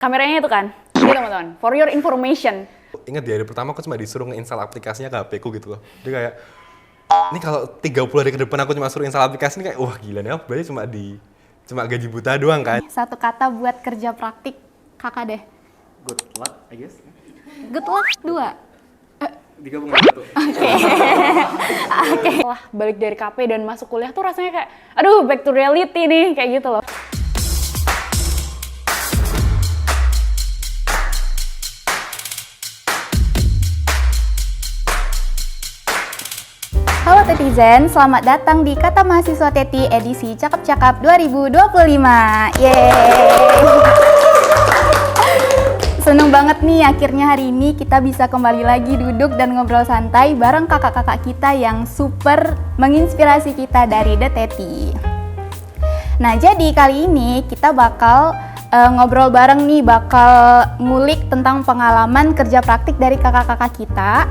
Kameranya itu kan, ini teman-teman, for your information. Ingat di hari pertama aku cuma disuruh nge-install aplikasinya ke HP ku gitu loh. Dia kayak, ini kalau 30 hari ke depan aku cuma suruh install aplikasi ini kayak, wah gila nih, berarti cuma gaji buta doang kan. Satu kata buat kerja praktik kakak deh. Good luck, I guess. Good luck 2. Digabung satu. Oke. Setelah balik dari KP dan masuk kuliah tuh rasanya kayak, aduh back to reality nih, kayak gitu loh. Halo Tetizen, selamat datang di Kata Mahasiswa Teti edisi Cakep-Cakap 2025. Yeay! Seneng banget nih akhirnya hari ini kita bisa kembali lagi duduk dan ngobrol santai bareng kakak-kakak kita yang super menginspirasi kita dari The Teti. Nah jadi kali ini kita bakal ngobrol bareng nih, bakal ngulik tentang pengalaman kerja praktik dari kakak-kakak kita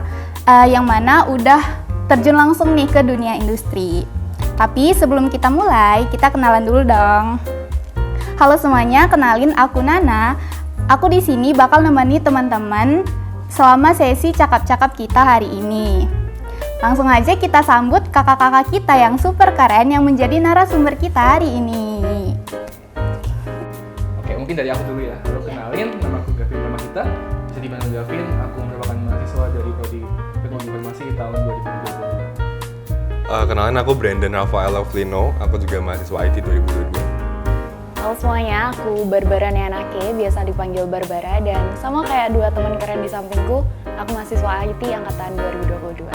yang mana udah terjun langsung nih ke dunia industri. Tapi sebelum kita mulai, kita kenalan dulu dong. Halo semuanya, kenalin aku Nana. Aku di sini bakal nemani teman-teman selama sesi cakap-cakap kita hari ini. Langsung aja kita sambut kakak-kakak kita yang super keren yang menjadi narasumber kita hari ini. Oke, mungkin dari aku dulu ya. Halo, kenalin, nama aku Gavin Ramahita. Bisa dipanggil Gavin, aku merupakan mahasiswa dari Prodi Teknologi Informasi tahun 2022. Kenalin aku Brandon Rafael Lovlino, aku juga mahasiswa IT 2022. Halo semuanya, aku Barbara Neanake, biasa dipanggil Barbara, dan sama kayak dua teman keren di sampingku, aku mahasiswa IT angkatan 2022.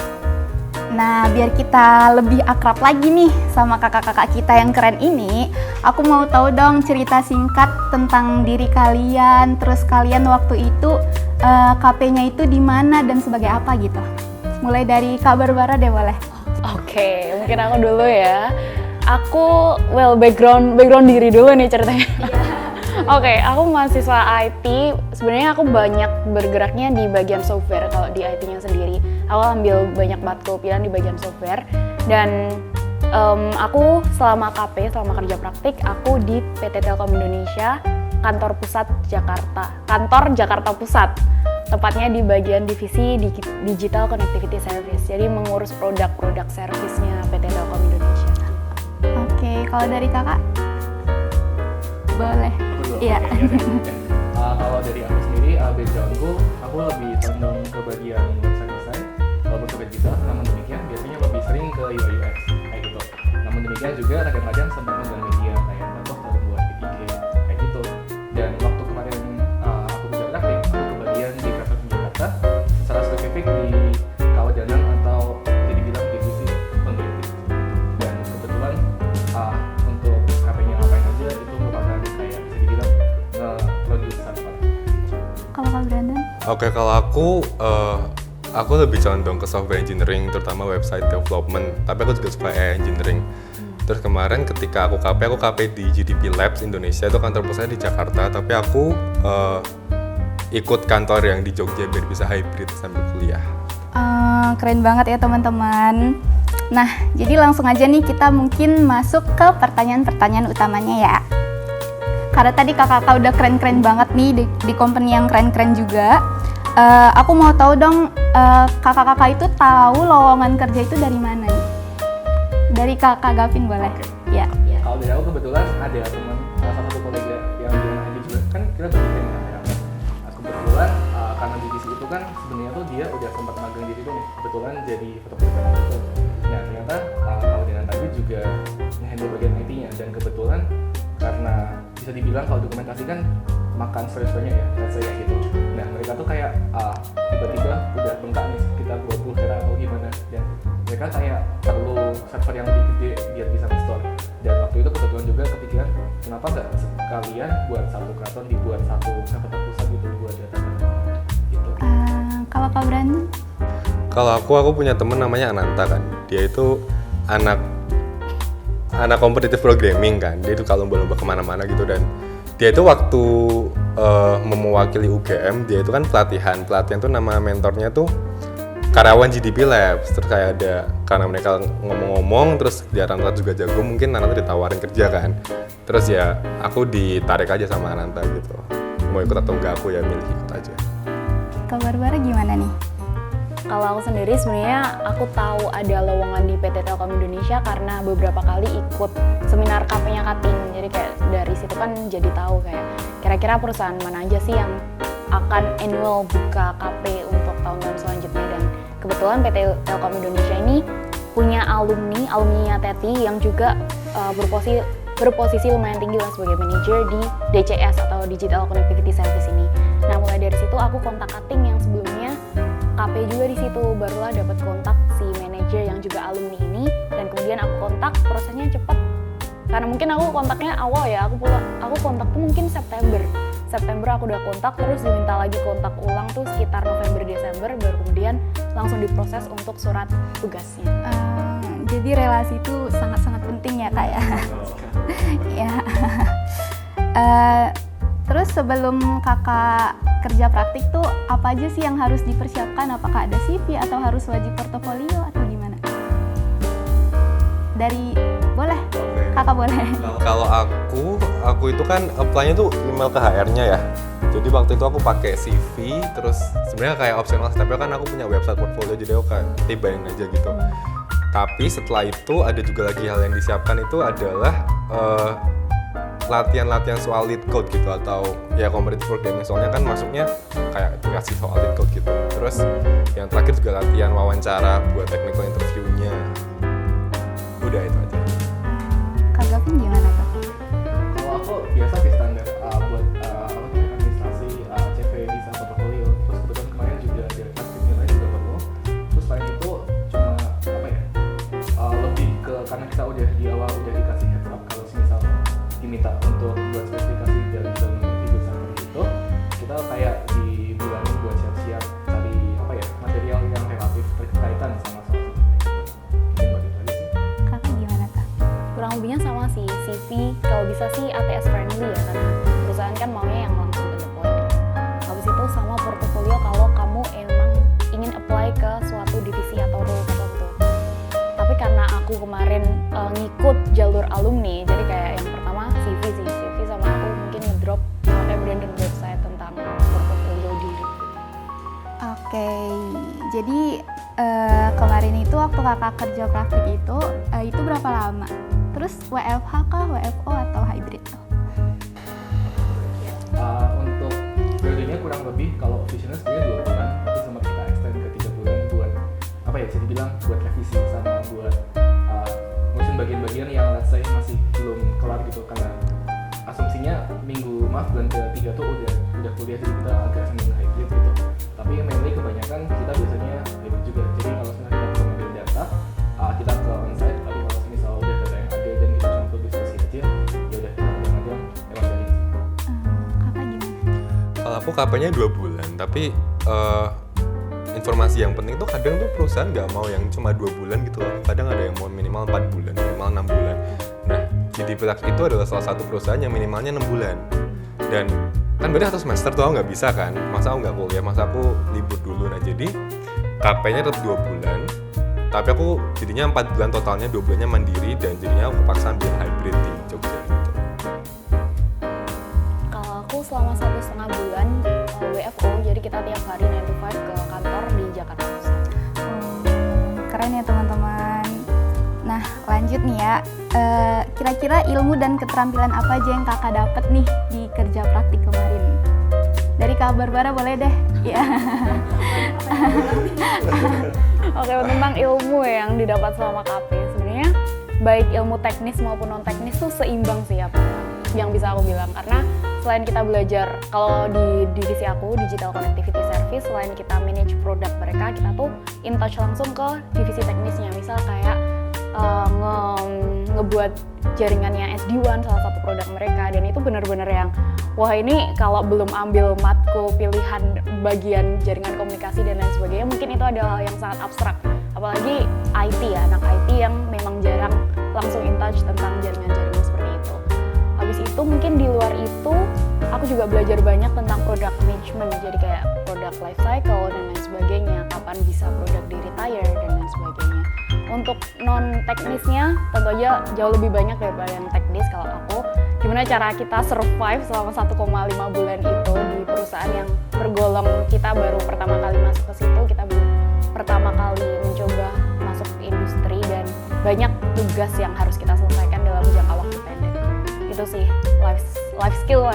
Nah, biar kita lebih akrab lagi nih sama kakak-kakak kita yang keren ini, aku mau tahu dong cerita singkat tentang diri kalian, terus kalian waktu itu KP-nya itu di mana dan sebagai apa gitu. Mulai dari Kak Barbara deh boleh. Oke, mungkin aku dulu ya. Aku, background diri dulu nih ceritanya. Oke, aku mahasiswa IT. Sebenarnya aku banyak bergeraknya di bagian software kalau di IT-nya sendiri. Aku ambil banyak matkul pilihan di bagian software. Dan aku selama KP, selama kerja praktik, aku di PT Telkom Indonesia, kantor pusat Jakarta. Kantor Jakarta Pusat. Tepatnya di bagian divisi Digital Connectivity Service. Jadi mengurus produk-produk servisnya PT Telkom Indonesia. Oke, kalau dari kakak? Boleh. Iya. Kalau dari aku sendiri, backgroundku, aku lebih condong ke bagian website design, walaupun ke digital. Namun demikian, biasanya lebih sering ke UI UX kayak gitu. Namun demikian juga kadang-kadang sempat megang media kayak contoh dalam buat IG kayak gitu. Dan waktu kemarin aku kerja praktik, aku ke bagian di Kreatif Jakarta, secara spesifik di Kawajanan atau bisa dibilang divisi pengkritik. Dan kebetulan untuk KP-nya ngapain aja itu merupakan kayak bisa dibilang nge-produce apa. Kalau Kak Brandon? Oke, kalau aku lebih condong ke software engineering, terutama website development. Tapi aku juga suka AI engineering. Terus kemarin ketika aku KP di GDP Labs Indonesia, itu kantor pusatnya di Jakarta. Tapi aku ikut kantor yang di Jogja biar bisa hybrid sambil kuliah. Keren banget ya teman-teman. Nah, jadi langsung aja nih kita mungkin masuk ke pertanyaan-pertanyaan utamanya ya. Karena tadi kakak-kakak udah keren-keren banget nih di company yang keren-keren juga. Aku mau tahu dong, kakak-kakak itu tahu lowongan kerja itu dari mana nih? Dari kakak Gavin boleh? Ya. Kalau dari aku kebetulan ada teman, salah satu kolega yang di mana juga kan kita berbicara kamera. Kebetulan karena divisi itu kan sebenarnya tuh dia udah sempat magang di situ nih. Kebetulan jadi fotografer itu. Nah ternyata kalau dengan tadi juga nge-handle bagian IT-nya dan kebetulan karena bisa dibilang kalau dokumentasi kan makan sore-sorenya ya, let's say kayak gitu. Nah mereka tuh kayak tiba-tiba udah bengkak nih sekitar 20 tera atau gimana, dan mereka kayak perlu server yang lebih gede biar bisa nge-store. Dan waktu itu kebetulan juga kepikiran kenapa nggak sekalian buat satu karton dibuat satu server terpusat gitu buat data gitu. Kalau Kak Brandon? Kalau aku punya temen namanya Ananta kan. Dia itu anak kompetitif programming kan. Dia itu kalau lomba-lomba kemana-mana gitu, dan dia itu waktu mewakili UGM, dia itu kan pelatihan tuh nama mentornya tuh karyawan GDP Labs. Terus kayak ada, karena mereka ngomong-ngomong, terus dia Ananta juga jago, mungkin Ananta ditawarin kerja kan. Terus ya aku ditarik aja sama Ananta gitu. mau ikut atau enggak aku ya milih ikut aja. Kak Barbara gimana nih? Kalau aku sendiri sebenarnya aku tahu ada lowongan di PT Telkom Indonesia karena beberapa kali ikut seminar KP-nya Kating. Jadi kayak dari situ kan jadi tahu kayak kira-kira perusahaan mana aja sih yang akan annual buka KP untuk tahun-tahun selanjutnya. Dan kebetulan PT Telkom Indonesia ini punya alumninya Teti yang juga berposisi lumayan tinggi lah sebagai manajer di DCS atau Digital Connectivity Service ini. Nah, mulai dari situ aku kontak Kating yang sebelumnya KP juga di situ, barulah dapat kontak si manajer yang juga alumni ini, dan kemudian aku kontak, prosesnya cepat. Karena mungkin aku kontaknya awal ya, aku kontak tuh mungkin September aku udah kontak, terus diminta lagi kontak ulang tuh sekitar November Desember, baru kemudian langsung diproses untuk surat tugasnya. Jadi relasi itu sangat-sangat penting ya Kak ya. Ya. Terus sebelum kakak kerja praktik tuh apa aja sih yang harus dipersiapkan? Apakah ada CV atau harus wajib portofolio atau gimana? Boleh? Kakak boleh. Kalau aku itu kan apply-nya tuh email ke HR-nya ya. Jadi waktu itu aku pakai CV, terus sebenarnya kayak optional, tapi kan aku punya website portfolio, jadi aku kayak tibain aja gitu. Tapi setelah itu ada juga lagi hal yang disiapkan itu adalah latihan-latihan soal lead code gitu atau ya competitive programming, soalnya kan masuknya kayak dikasih soal lead code gitu. Terus yang terakhir juga latihan wawancara buat technical interview-nya. Udah itu aja. Kak Gavin gimana Kak? Kalau aku biasa sih standar buat administrasi CV bisa portfolio. Terus kebetulan kemarin juga ada aktivitas lain juga perlu. Terus selain itu cuma lebih ke karena kita udah di awal udah dikasih heads up kalau misal diminta untuk buat spesifikasi dan figur seperti itu, kita kayak dibulanin buat siap-siap cari material yang relatif berkaitan sama soal itu. Kakak gimana Kak? Kurang lebihnya sama sih, CV kalau bisa sih ATS friendly ya, karena perusahaan kan maunya yang langsung to the point. Habis itu sama portofolio kalau kamu emang ingin apply ke suatu divisi atau role tertentu. Tapi karena aku kemarin ngikut jalur alumni, jadi kayak yang pertama CV sama aku mungkin ngedrop pakai branded website tentang portofolio diri. Oke, jadi kemarin itu waktu kakak kerja praktik itu berapa lama? Terus WFH kah, WFO atau hybrid tuh? Untuk periodenya kurang lebih kalau officialnya sebenarnya 2 bulan, tapi sempat kita extend ke 3 bulan buat bisa dibilang buat revisi sama buat ngurusin bagian-bagian yang let's say masih belum kelar gitu, karena asumsinya bulan ke-3 tuh udah kuliah, jadi kita agak seneng hybrid gitu. Tapi mainly kebanyakan kita biasanya hybrid juga. Jadi kalau misalnya kita mau ngambil data, kita ke onsite. Tapi kalau misalnya udah data yang ada dan kita cuma perlu diskusi aja, ya udah kita ambil aja lewat dari. Kakak gimana? Kalau aku KP-nya 2 bulan, tapi informasi yang penting tuh kadang tuh perusahaan nggak mau yang cuma 2 bulan gitu loh. Kadang ada yang mau minimal 4 bulan, minimal 6 bulan. Nah, Didiplak itu adalah salah satu perusahaan yang minimalnya 6 bulan. Dan kan beda 1 semester tuh aku nggak bisa kan. Masa aku nggak kuliah, masa aku libur dulu. Nah, jadi KP-nya tetap 2 bulan. Tapi aku jadinya 4 bulan totalnya, 2 bulannya mandiri, dan jadinya aku kepaksa ambil hybrid di Jogja gitu. Kalau aku selama 1,5 bulan WFO, jadi kita tiap hari 9 to 5 ke kantor di Jakarta Pusat. Keren ya teman-teman. Nah lanjut nih ya, kira-kira ilmu dan keterampilan apa aja yang kakak dapet nih di kerja praktik kemarin? Dari Kak Barbara boleh deh. Ya. Oke, tentang ilmu yang didapat selama KP, sebenarnya baik ilmu teknis maupun non teknis tuh seimbang sih apa yang bisa aku bilang, karena selain kita belajar, kalau di divisi aku Digital Connectivity Service, selain kita manage produk mereka, kita tuh in touch langsung ke divisi teknisnya, misal kayak ngebuat jaringannya SD-WAN salah satu produk mereka, dan itu benar-benar yang wah, ini kalau belum ambil matkul pilihan bagian jaringan komunikasi dan lain sebagainya, mungkin itu adalah hal yang sangat abstrak, apalagi IT ya, anak IT yang memang jarang langsung in touch tentang jaringan-jaringan seperti itu. Habis itu mungkin di luar itu aku juga belajar banyak tentang product management, jadi kayak product life cycle dan lain sebagainya, kapan bisa produk di retire dan lain sebagainya. Untuk non teknisnya tentu aja jauh lebih banyak daripada yang teknis. Kalau aku, gimana cara kita survive selama 1,5 bulan itu di perusahaan yang bergolong kita baru pertama kali masuk ke situ, kita baru pertama kali mencoba masuk ke industri dan banyak tugas yang harus kita selesaikan dalam jangka waktu pendek. Itu sih life skill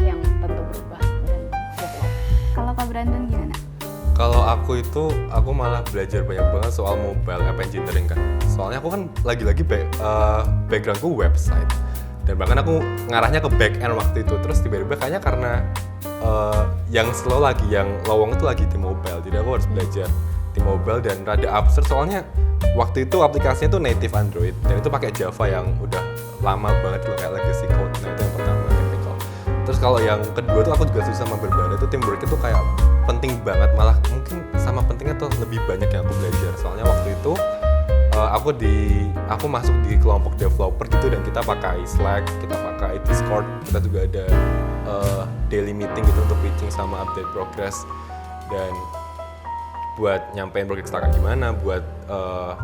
yang tentu berubah dan develop. Kalau Kak Brandon gimana? Kalau aku itu, aku malah belajar banyak banget soal mobile app engineering kan. Soalnya aku kan lagi-lagi backgroundku website. Dan bahkan aku ngarahnya ke back end waktu itu. Terus tiba-tiba kayaknya karena yang slow lagi, yang lowong itu lagi di mobile. Jadi aku harus belajar di mobile dan rada absurd soalnya waktu itu aplikasinya tuh native Android. Dan itu pakai Java yang udah lama banget loh, kayak legacy code. Nah itu yang pertama, technical. Terus kalau yang kedua tuh aku juga susah sama berbeda. Itu teamwork itu kayak penting banget, malah mungkin sama pentingnya tuh lebih banyak yang aku belajar. Soalnya waktu itu aku masuk di kelompok developer gitu dan kita pakai Slack, kita pakai Discord, kita juga ada daily meeting gitu untuk pitching sama update progress dan buat nyampein progress kita kayak gimana, buat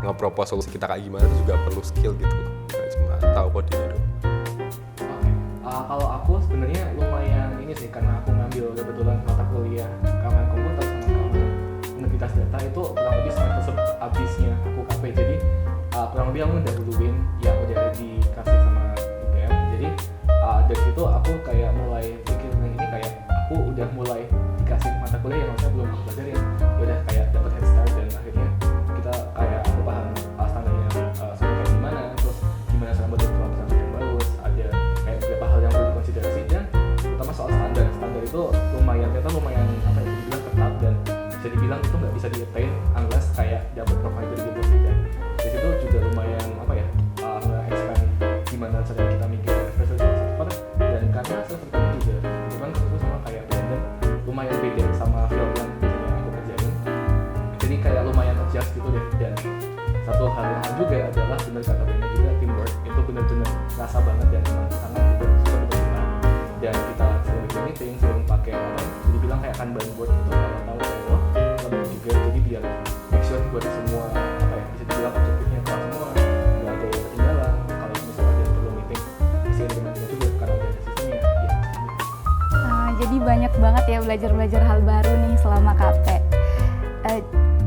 nge-propose solusi kita kayak gimana itu juga perlu skill gitu loh. Gak cuma tahu coding doang. Kalau aku sebenarnya lumayan ini sih, karena aku ngambil kebetulan mata kuliah keamanan komputer sama keamanan integritas data itu kurang lebih semester habisnya aku KP. Jadi kurang lebih aku udah duluin yang udah dikasih sama UGM. Jadi dari situ aku kayak mulai pikir ini kayak aku udah mulai dikasih mata kuliah yang harusnya belum aku pelajarin. Ya udah kayak dapat head start dan akhirnya kita kayak aku paham standarnya seperti kayak gimana, terus gimana cara buat develop yang bagus, ada kayak beberapa hal yang perlu dikonsiderasi dan terutama soal standar itu lumayan apa ya, dibilang ketat dan bisa dibilang itu nggak bisa di-attain unless kayak dapat provider gitu sih. Dan di situ juga lumayan apa ya, nge-expand gimana cara kita mikir especially soal server. Dan karena server kami juga kebetulan ketemu sama kayak Brandon lumayan beda sama field yang biasanya aku kerjain, jadi kayak lumayan adjust gitu deh. Dan satu hal yang juga adalah benar kata Brandon juga, teamwork itu benar-benar rasa banget dan memang sangat super berguna. Dan kita sering meeting, sering pakai apa jadi bilang kayak Kanban board gitu, kalau tahu ya lebih juga, jadi biar make sure buat semua apa ya bisa dibilang objektifnya kelas semua, nggak ada yang ketinggalan. Kalau misalnya ada yang perlu meeting pasti ada teman-teman juga karena ada sistemnya ya. Jadi banyak banget ya belajar hal baru nih selama KP.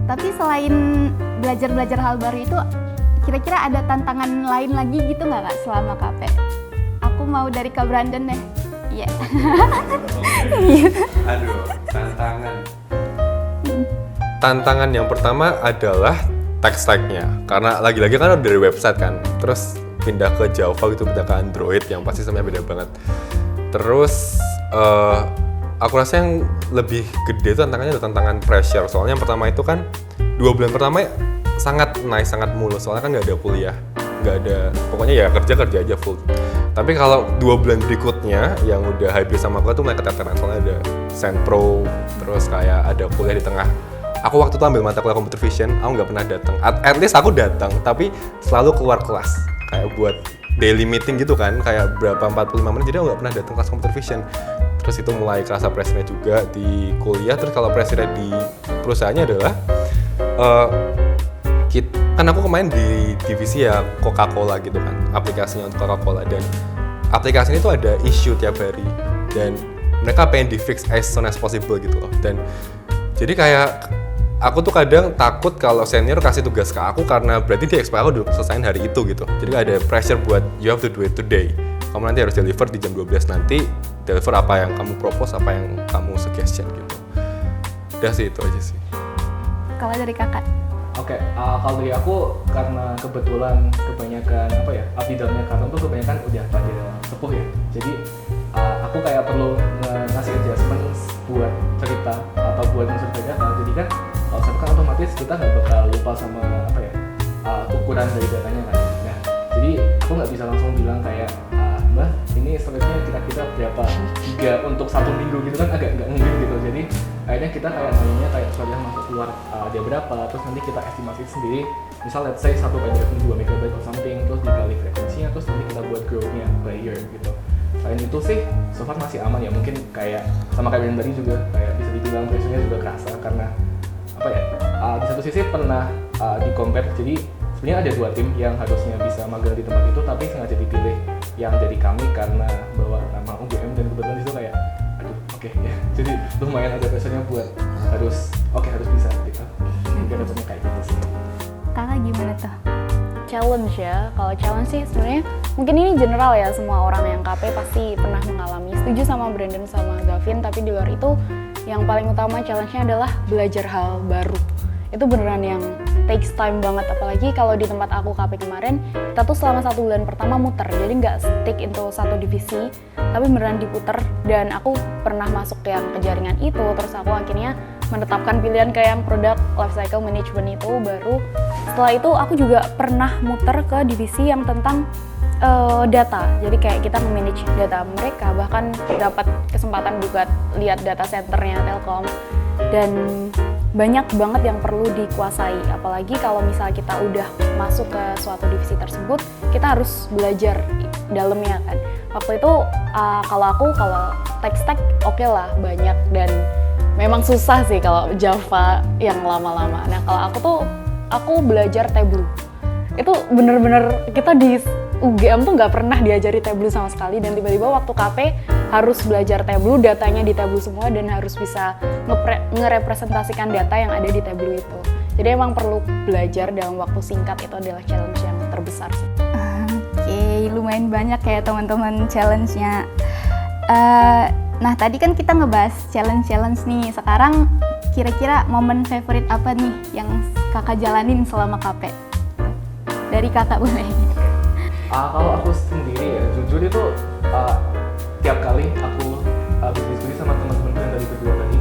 Tapi selain belajar hal baru itu, kira-kira ada tantangan lain lagi gitu nggak Kak selama KP? Aku mau dari Kak Brandon deh. Iya. Aduh, tantangan yang pertama adalah tech stack-nya. Karena lagi-lagi kan udah dari website kan, terus pindah ke Java gitu, pindah ke Android yang pasti sebenarnya beda banget. Terus aku rasa yang lebih gede itu tantangannya adalah tantangan pressure. Soalnya yang pertama itu kan 2 bulan pertama sangat nice, sangat mulus. Soalnya kan nggak ada kuliah, nggak ada, pokoknya ya kerja aja full. Tapi kalau 2 bulan berikutnya yang udah hybrid sama aku tuh mulai keteteran. Soalnya ada Sempro, terus kayak ada kuliah di tengah. Aku waktu itu ambil mata kuliah computer vision, aku nggak pernah datang. At least aku datang, tapi selalu keluar kelas. Kayak buat daily meeting gitu kan, kayak berapa 45 menit, jadi aku nggak pernah datang kelas computer vision. Terus itu mulai kerasa pressure juga di kuliah. Terus kalau pressure di perusahaannya adalah kan aku kemarin di divisi ya Coca-Cola gitu kan, aplikasinya untuk Coca-Cola, dan aplikasi ini tuh ada issue tiap hari dan mereka pengen di fix as soon as possible gitu loh. Dan jadi kayak aku tuh kadang takut kalau senior kasih tugas ke aku karena berarti dia expect aku udah selesaiin hari itu gitu. Jadi ada pressure buat you have to do it today. Kamu nanti harus deliver di jam 12 nanti, deliver apa yang kamu propose, apa yang kamu suggestion gitu. Udah sih, itu aja sih. Kalau dari Kakak? Oke, kalau dari aku karena kebetulan kebanyakan apa ya, abdi dalamnya Karton tuh kebanyakan udah pada sepuh ya. Jadi aku kayak perlu ngasih adjustment buat cerita atau buat mensurvey data. Jadi kan kalau saya kan otomatis kita nggak bakal lupa sama apa ya, ukuran dari datanya kan. Nah, jadi aku nggak bisa langsung bilang kayak Mbak, ini storage-nya kira-kira berapa giga untuk 1 minggu gitu kan, agak nggak mungkin gitu. Jadi akhirnya kita kayak nanya kayak storage masuk keluar dia berapa, terus nanti kita estimasi sendiri. Misal let's say 1 PDF 2 MB or something, terus dikali frekuensinya, terus nanti kita buat growth-nya by year gitu. Selain itu sih, so far masih aman ya. Mungkin kayak sama kayak yang tadi juga kayak bisa dibilang pressure-nya juga kerasa karena apa ya, di satu sisi pernah di compare. Jadi sebenarnya ada 2 tim yang harusnya bisa magang di tempat itu tapi sengaja dipilih yang dari kami karena bawa nama UGM dan kebetulan di situ kayak aduh oke ya, jadi lumayan ada pressure-nya buat harus bisa gitu. Mungkin dapetnya kayak gitu sih. Kakak gimana tuh? Challenge ya, kalau challenge sih sebenarnya mungkin ini general ya, semua orang yang KP pasti pernah mengalami. Setuju sama Brandon sama Gavin, tapi di luar itu yang paling utama challenge-nya adalah belajar hal baru. Itu beneran yang takes time banget, apalagi kalau di tempat aku KP kemarin, kita tuh selama 1 bulan pertama muter, jadi nggak stick into satu divisi, tapi beneran diputer. Dan aku pernah masuk yang ke jaringan itu, terus aku akhirnya menetapkan pilihan ke yang product lifecycle management itu. Baru setelah itu aku juga pernah muter ke divisi yang tentang data, jadi kayak kita manage data mereka, bahkan dapat kesempatan juga lihat data centernya Telkom, dan banyak banget yang perlu dikuasai. Apalagi kalau misal kita udah masuk ke suatu divisi tersebut, kita harus belajar dalamnya kan. Waktu itu kalau tech stack oke lah banyak, dan memang susah sih kalau Java yang lama-lama. Nah kalau aku belajar Tableau. Itu bener-bener kita di UGM tuh nggak pernah diajari Tableau sama sekali, dan tiba-tiba waktu KP harus belajar Tableau, datanya di Tableau semua, dan harus bisa ngerepresentasikan data yang ada di Tableau itu. Jadi emang perlu belajar dalam waktu singkat, itu adalah challenge yang terbesar sih. Oke, lumayan banyak ya teman-teman challenge-nya. Nah tadi kan kita ngebahas challenge nih, sekarang kira-kira momen favorit apa nih yang kakak jalanin selama KP? Dari kakak boleh. Kalau aku sendiri ya, jujur itu tiap kali aku berdiskusi sama teman-teman yang dari kedua tadi,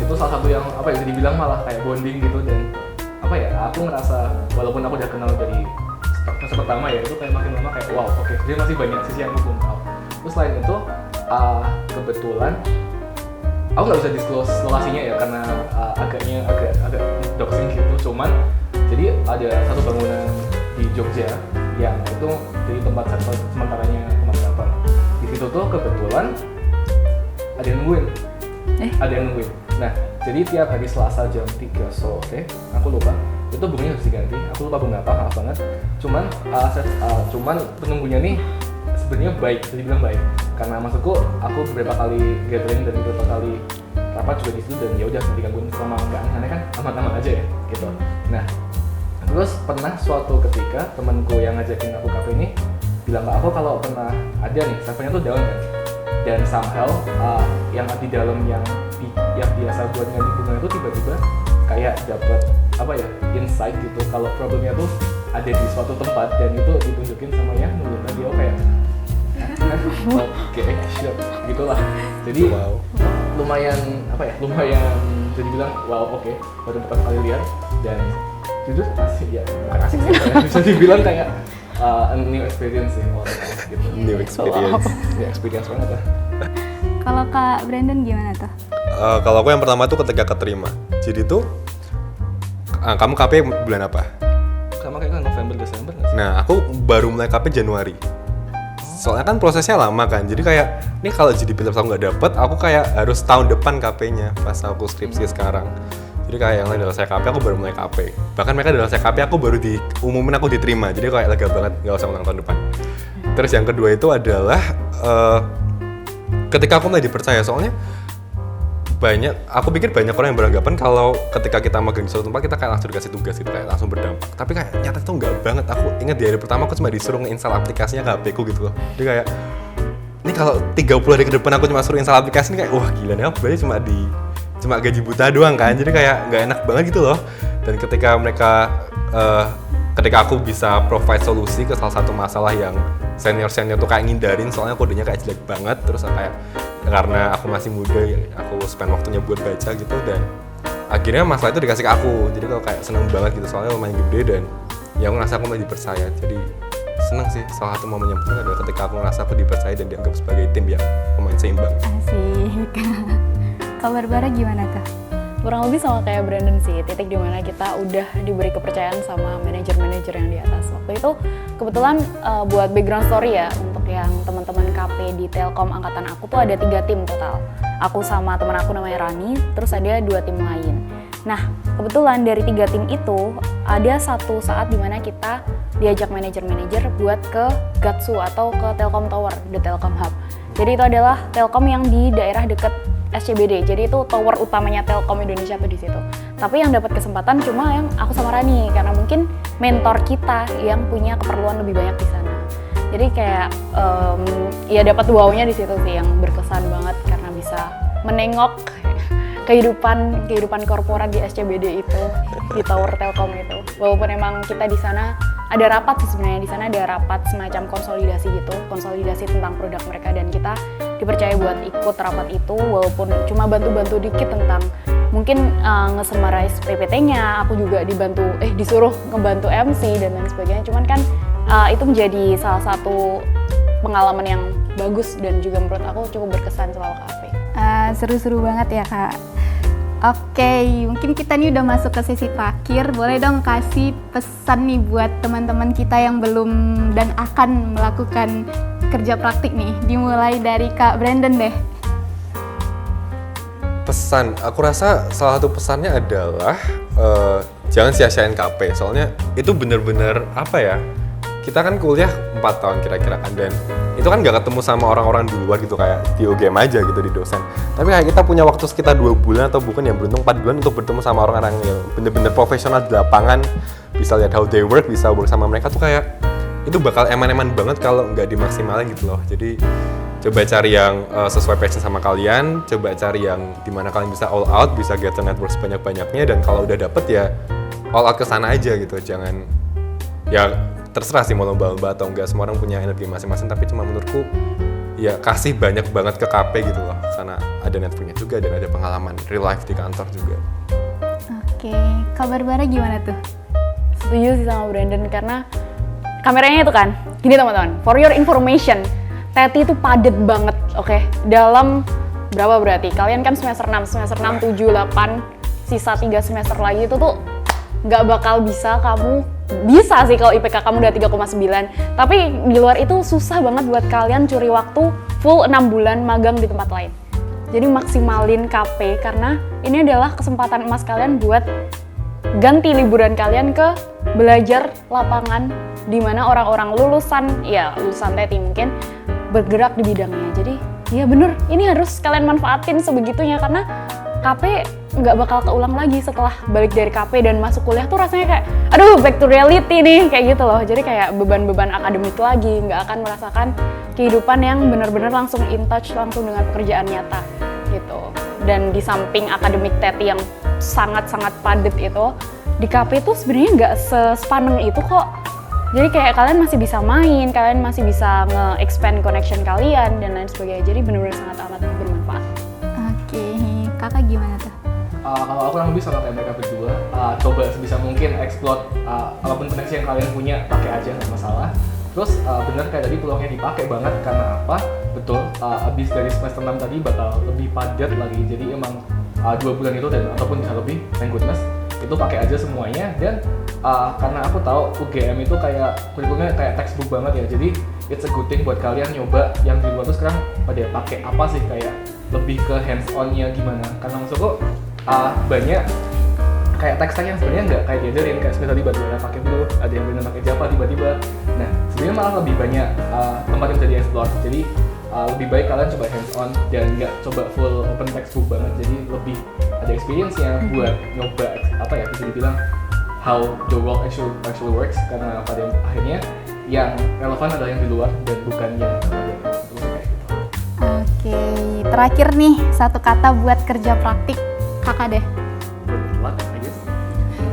itu salah satu yang bisa dibilang malah kayak bonding gitu. Dan aku ngerasa walaupun aku udah kenal dari fase pertama ya, itu kayak makin lama kayak wow oke, dia masih banyak sisi yang aku belum tahu. Terus selain itu kebetulan aku nggak bisa disclose lokasinya ya karena agak doxing gitu. Cuman jadi ada satu bangunan di Jogja yang itu jadi tempat sementaranya teman-teman. Di situ tuh kebetulan ada yang nungguin. Nah, jadi tiap hari Selasa jam 3 sore, aku lupa, itu bunganya harus diganti. Aku lupa bunga apa, maaf banget. Cuman penunggunya nih sebenarnya baik, bisa dibilang baik. Karena maksudku, aku beberapa kali gathering dan beberapa kali rapat juga di situ, dan ya udah digangguin selama nggak aneh kan, aman-aman aja ya, gitu. Nah, terus pernah suatu ketika temanku yang ngajakin aku KP ini bilang ke aku kalau pernah ada nih servernya tuh down kan, dan somehow yang di dalam yang biasa buat nganti bunga itu tiba-tiba kayak dapat insight gitu kalau problemnya tuh ada di suatu tempat, dan itu ditunjukin sama yang nungguin tadi. Kayak oke, sure gitulah. Jadi lumayan jadi bilang wow oke, baru pertama kali lihat, dan jujur asik ya, bukan asik sih, bisa dibilang kayak a new experience sih gitu. New experience. Ya, experience banget lah. Kalau Kak Brandon gimana tuh? Kalau aku yang pertama tuh ketika keterima. Jadi tuh kamu KP bulan apa? Sama kayak kan November, Desember nggak sih? Nah, aku baru mulai KP Januari. Soalnya kan prosesnya lama kan, jadi kayak ini kalau jadi pilih aku nggak dapet, aku kayak harus tahun depan KP-nya pas aku skripsi sekarang. Jadi kayak yang lain adalah saya KP, aku baru mulai KP. Bahkan mereka adalah saya KP, aku baru diumumin aku diterima. Jadi kayak lega banget, nggak usah menang tahun depan. Terus yang kedua itu adalah ketika aku mulai dipercaya, soalnya aku pikir banyak orang yang beranggapan kalau ketika kita magang di suatu tempat kita kayak langsung dikasih tugas gitu, kayak langsung berdampak. Tapi kayak nyata itu enggak banget. Aku ingat di hari pertama aku cuma disuruh nge-install aplikasinya ke HP ku gitu loh. Jadi kayak ini kalau 30 hari ke depan aku cuma suruh install aplikasi ini kayak wah gila nih, aku berarti cuma gaji buta doang kan. Jadi kayak nggak enak banget gitu loh. Dan ketika aku bisa provide solusi ke salah satu masalah yang senior tuh kayak ngindarin, soalnya kodenya kayak jelek banget, terus kayak karena aku masih muda aku spend waktunya buat baca gitu, dan akhirnya masalah itu dikasih ke aku. Jadi kalau kayak seneng banget gitu, soalnya lumayan gede, dan ya aku ngerasa aku masih dipercaya. Jadi seneng sih, salah satu momen yang penting adalah ketika aku ngerasa aku dipercaya dan dianggap sebagai tim yang lumayan seimbang. Asik. Kabar Bara gimana tuh? Kurang lebih sama kayak Brandon sih, titik dimana kita udah diberi kepercayaan sama manajer-manajer yang di atas. Waktu itu kebetulan buat background story ya, untuk yang teman-teman KP di Telkom angkatan aku tuh ada 3 tim total. Aku sama teman aku namanya Rani, terus ada 2 tim lain. Nah kebetulan dari 3 tim itu ada satu saat dimana kita diajak manajer-manajer buat ke Gatsu atau ke Telkom Tower, The Telkom Hub. Jadi itu adalah Telkom yang di daerah deket SCBD. Jadi itu tower utamanya Telkom Indonesia tuh di situ. Tapi yang dapat kesempatan cuma yang aku sama Rani karena mungkin mentor kita yang punya keperluan lebih banyak di sana. Jadi kayak ya dapat wow-nya di situ sih yang berkesan banget karena bisa menengok kehidupan korporat di SCBD itu, di tower Telkom itu. Walaupun emang kita di sana ada rapat sih sebenarnya, di sana ada rapat semacam konsolidasi gitu, konsolidasi tentang produk mereka dan kita dipercaya buat ikut rapat itu walaupun cuma bantu-bantu dikit tentang mungkin nge-summarize PPT-nya, aku juga disuruh ngebantu MC dan lain sebagainya. Cuman kan itu menjadi salah satu pengalaman yang bagus dan juga menurut aku cukup berkesan selama kafe. Seru-seru banget ya Kak. Oke, mungkin kita nih udah masuk ke sesi terakhir. Boleh dong kasih pesan nih buat teman-teman kita yang belum dan akan melakukan kerja praktik nih. Dimulai dari Kak Brandon deh. Pesan, aku rasa salah satu pesannya adalah jangan sia-siain KP. Soalnya itu bener-bener apa ya? Kita kan kuliah 4 tahun kira-kira kan, dan itu kan gak ketemu sama orang-orang di luar gitu kayak di UGM aja gitu di dosen. Tapi kayak kita punya waktu sekitar 2 bulan atau bukan ya beruntung 4 bulan untuk bertemu sama orang-orang yang bener-bener profesional di lapangan, bisa lihat how they work, bisa work sama mereka tuh kayak itu bakal eman-eman banget kalau nggak dimaksimalin gitu loh. Jadi coba cari yang sesuai passion sama kalian, coba cari yang dimana kalian bisa all out, bisa get the network sebanyak-banyaknya, dan kalau udah dapet ya all out ke sana aja gitu. Jangan ya terserah sih mau lomba-lomba atau enggak, semua orang punya energi masing-masing, tapi cuma menurutku ya kasih banyak banget ke KP gitu loh, karena ada networknya juga dan ada pengalaman real life di kantor juga. Oke, kabar Bara gimana tuh? Setuju sih sama Brandon karena kameranya itu kan, gini teman-teman, for your information, Teti itu padet banget, oke? Dalam berapa berarti? Kalian kan semester 6, 7, 8, sisa 3 semester lagi itu tuh nggak bakal bisa bisa sih kalau IPK kamu udah 3,9, tapi di luar itu susah banget buat kalian curi waktu full 6 bulan magang di tempat lain. Jadi maksimalin KP karena ini adalah kesempatan emas kalian buat ganti liburan kalian ke belajar lapangan di mana orang-orang lulusan Teti mungkin bergerak di bidangnya. Jadi ya bener, ini harus kalian manfaatin sebegitunya karena KP nggak bakal keulang lagi setelah balik dari KP dan masuk kuliah tuh rasanya kayak aduh back to reality nih kayak gitu loh. Jadi kayak beban-beban akademik lagi, nggak akan merasakan kehidupan yang benar-benar langsung in touch langsung dengan pekerjaan nyata gitu. Dan di samping akademik Teti yang sangat-sangat padat itu, di KP tuh sebenarnya nggak sepaneng itu kok. Jadi kayak kalian masih bisa main, kalian masih bisa nge-expand connection kalian dan lain sebagainya. Jadi benar-benar sangat amat bermanfaat. Oke, kakak gimana tuh? Kalau aku kurang lebih sama kayak mereka berdua, coba sebisa mungkin explore apapun koneksi yang kalian punya, pakai aja nggak masalah. Terus bener kayak tadi peluangnya dipakai banget karena apa? Betul, abis dari semester 6 tadi bakal lebih padat lagi. Jadi emang 2 bulan itu dan ataupun bisa lebih, thank goodness, itu pakai aja semuanya. Dan karena aku tahu UGM itu kayak kurikulumnya kayak textbook banget ya. Jadi it's a good thing buat kalian nyoba yang di luar tuh sekarang pada pakai apa sih, kayak lebih ke hands on-nya gimana. Karena maksudku banyak kayak teks yang sebenarnya nggak kayak diajarin, kayak seperti tadi bagaimana pakai dulu, ada yang benar pakai Java tiba-tiba. Nah sebenarnya malah lebih banyak tempat yang bisa di-explore. Jadi lebih baik kalian coba hands on dan nggak coba full open textbook banget. Jadi lebih ada experience-nya buat nyoba bisa dibilang how the world actually works. Karena pada akhirnya yang relevan adalah yang di luar dan bukan yang terbaik. Oke, terakhir nih satu kata buat kerja praktik kakak deh. Good luck, I guess.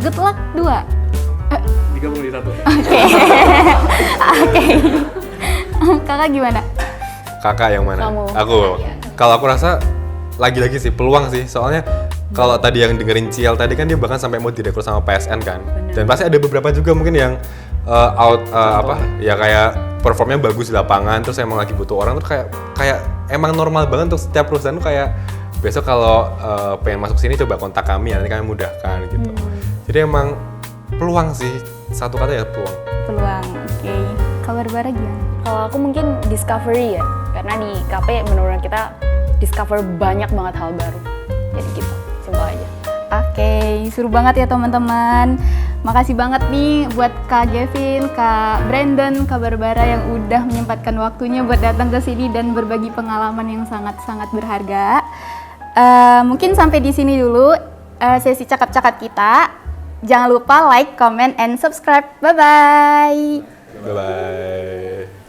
Good luck 2. Digabung di 1. Oke. Kakak gimana? Kakak yang mana? Kamu. Aku. Kalau aku rasa lagi-lagi sih peluang sih. Soalnya kalau tadi yang dengerin Ciel tadi kan dia bahkan sampai mau direkrut sama PSN kan. Bener. Dan pasti ada beberapa juga mungkin yang kayak performnya bagus di lapangan, terus emang lagi butuh orang, terus kayak emang normal banget untuk setiap perusahaan tuh kayak besok kalau pengen masuk sini coba kontak kami ya, nanti kami mudahkan gitu. Jadi emang peluang sih, satu kata ya peluang. Peluang, oke. Kabar Bara gimana? Kalau aku mungkin discovery ya, karena di KP menurut kita discover banyak banget hal baru. Jadi gitu, simpel aja. Oke, seru banget ya teman-teman. Makasih banget nih buat Kak Gavin, Kak Brandon, Kak Barbara yang udah menyempatkan waktunya buat datang ke sini dan berbagi pengalaman yang sangat-sangat berharga. Mungkin sampai di sini dulu sesi cakap-cakap kita. Jangan lupa like, comment, and subscribe. Bye-bye. Bye bye.